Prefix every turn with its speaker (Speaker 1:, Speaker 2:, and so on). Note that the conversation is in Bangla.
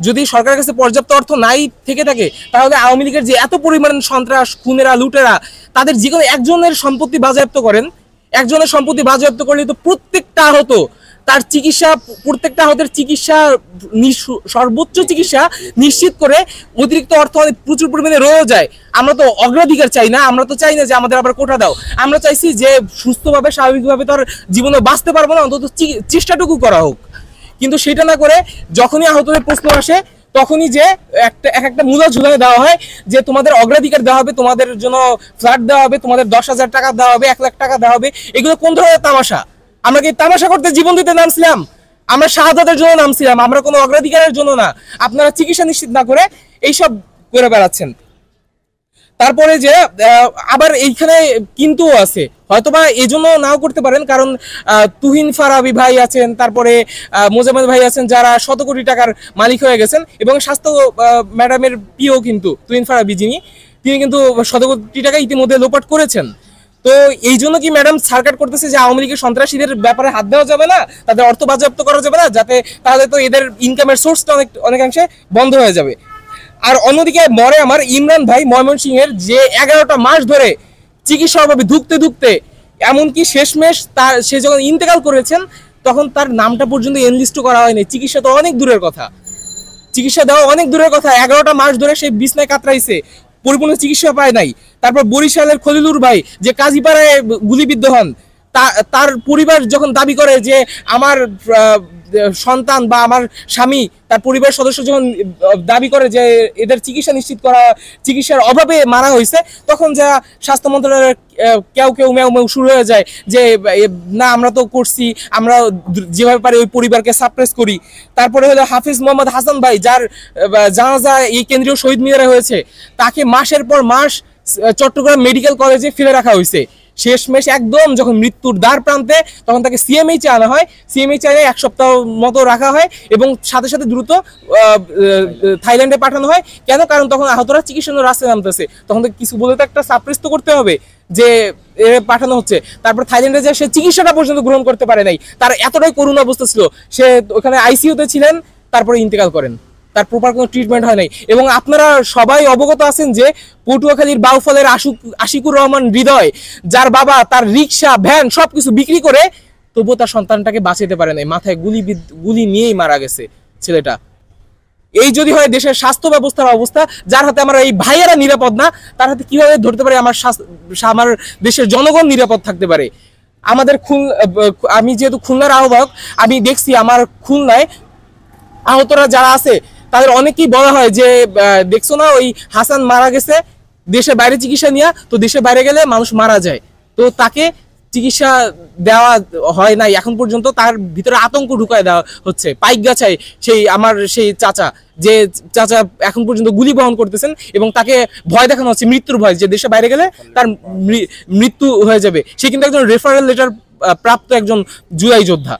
Speaker 1: যদি সরকারের কাছে পর্যাপ্ত অর্থ নাই থেকে থাকে, তাহলে আওয়ামী লীগের যে এত পরিমাণ সন্ত্রাস, খুনেরা, লুটেরা, তাদের যে কোনো একজনের সম্পত্তি বাজেয়াপ্ত করেন। একজনের সম্পত্তি বাজেয়াপ্ত করলে তো প্রত্যেকটা আহত তার চিকিৎসা, প্রত্যেকটা আহতের চিকিৎসা, সর্বোচ্চ চিকিৎসা নিশ্চিত করে অতিরিক্ত অর্থ প্রচুর পরিমাণে রয়েও যায়। আমরা তো অগ্রাধিকার চাই না, আমরা তো চাই না যে আমাদের আবার কোটা দাও। আমরা চাইছি যে সুস্থভাবে স্বাভাবিকভাবে তার জীবনে বাঁচতে পারবো না, অন্তত চেষ্টাটুকু করা হোক। কিন্তু সেটা না করে যখনই আহতদের প্রশ্ন আসে তখনই যে একটা মূলা ঝুলানে দেওয়া হয় যে তোমাদের অগ্রাধিকার দেওয়া হবে, তোমাদের জন্য ফ্ল্যাট দেওয়া হবে, তোমাদের 10,000 টাকা দেওয়া হবে, 1 লাখ টাকা দেওয়া হবে। এগুলো কোন ধরনের তামাশা? আমরা কি তামাশা করতে জীবন দিতে নামছিলাম? আমরা শাহাদাতের জন্য নামছিলাম, আমরা কোনো অগ্রাধিকারের জন্য না। আপনারা চিকিৎসা নিশ্চিত না করে এইসব করে বেড়াচ্ছেন। তারপরে যে আবার এইখানে কিন্তু আছে, হয়তোবা এই জন্য নাও করতে পারেন, কারণ তুহিন ফারাবি ভাই আছেন, তারপরে মোজাম্মেল ভাই আছেন, যারা শত কোটি টাকার মালিক হয়ে গেছেন, এবং স্বাস্থ্য ম্যাডামের পিও কিন্তু তুহিন ফারাবি, তিনি কিন্তু শত কোটি টাকা ইতিমধ্যে লোপাট করেছেন। তো এই জন্য কি ম্যাডাম সার্কার করতেছে যে আওয়ামী লীগের সন্ত্রাসীদের ব্যাপারে হাত দেওয়া যাবে না, তাদের অর্থ বাজেয়াপ্ত করা যাবে না, যাতে তাহলে তো এদের ইনকামের সোর্সটা অনেকাংশে বন্ধ হয়ে যাবে। আর অন্যদিকে মরে আমার ইমরান ভাই ময়মনসিংহের, যে 11টা মাস ধরে চিকিৎসার অভাবে ধুকতে এমনকি শেষমেশ সে যখন ইন্তেকাল করেছেন তখন তার নামটা পর্যন্ত এনলিস্ট করা হয়নি। চিকিৎসা তো অনেক দূরের কথা, চিকিৎসা দেওয়া অনেক দূরের কথা। 11টা মাস ধরে সেই বিছনায় কাতরাইছে, পরিপূর্ণ চিকিৎসা পায় নাই। তারপর বরিশালের খলিলুর ভাই যে কাজীপাড়ায় গুলিবিদ্ধ হন, তার পরিবার যখন দাবি করে যে আমার সন্তান বা আমার স্বামী, তার পরিবারের সদস্য যখন দাবি করে যে এদের চিকিৎসা নিশ্চিত করা, চিকিৎসার অভাবে মারা হয়েছে, তখন যা স্বাস্থ্য মন্ত্রণালয়ের কেউ মেউ শুরু হয়ে যায় যে না আমরা তো করছি, আমরা যেভাবে পারি ওই পরিবারকে সাপ্রেস করি। তারপরে হলো হাফিজ মোহাম্মদ হাসান ভাই, যার জানাজা এই কেন্দ্রীয় শহীদ মিনারে হয়েছে, তাকে মাসের পর মাস চট্টগ্রাম মেডিকেল কলেজে ফেলে রাখা হয়েছে। শেষমেশ একদম যখন মৃত্যুর দ্বার প্রান্তে, তখন তাকে সিএমএইচে আনা হয়। সিএমএইচে 1 সপ্তাহ মতো রাখা হয় এবং সাথে সাথে দ্রুত থাইল্যান্ডে পাঠানো হয়। কেন? কারণ তখন আহতরা চিকিৎসার রাস্তায় নামতেছে, তখন তো কিছু বলে তো একটা সাপ্রেস তো করতে হবে যে পাঠানো হচ্ছে। তারপর থাইল্যান্ডে যে সে চিকিৎসাটা পর্যন্ত গ্রহণ করতে পারে নাই, তার এতটাই করুণ অবস্থা ছিল, সে ওখানে আইসিইউতে ছিলেন, তারপরে ইন্তেকাল করেন, তার প্রপার কোনো ট্রিটমেন্ট হয় নাই। এবং আপনারা সবাই অবগত আছেন যে পটুয়াখালীর বাউফলের আশিকুর রহমান হৃদয়, যার বাবা তার রিক্সা, ভ্যান সবকিছু বিক্রি করে তবুও তার সন্তানটাকে বাঁচাতে পারে নাই, মাথায় গুলি নিয়েই মারা গেছে ছেলেটা। এই যদি হয় দেশের স্বাস্থ্য ব্যবস্থার অবস্থা, যার হাতে আমার এই ভাইয়েরা নিরাপদ না, তার হাতে কিভাবে ধরতে পারে আমার দেশের জনগণ নিরাপদ থাকতে পারে? আমাদের আমি যেহেতু খুলনার আহ্বায়ক, আমি দেখছি আমার খুলনায় আহতরা যারা আছে তাদের অনেকেই বলা হয় যে দেখছো না ওই হাসান মারা গেছে দেশের বাইরে চিকিৎসা নিয়ে, তো দেশের বাইরে গেলে মানুষ মারা যায়, তো তাকে চিকিৎসা দেওয়া হয় নাই এখন পর্যন্ত। তার ভিতরে আতঙ্ক ঢুকায় দেওয়া হচ্ছে। পাইকগাছায় সেই চাচা, যে চাচা এখন পর্যন্ত গুলি বহন করতেছেন এবং তাকে ভয় দেখানো হচ্ছে, মৃত্যুর ভয়, যে দেশে বাইরে গেলে তার মৃত্যু হয়ে যাবে। সে কিন্তু একজন রেফারেল লেটার প্রাপ্ত একজন জুলাই যোদ্ধা।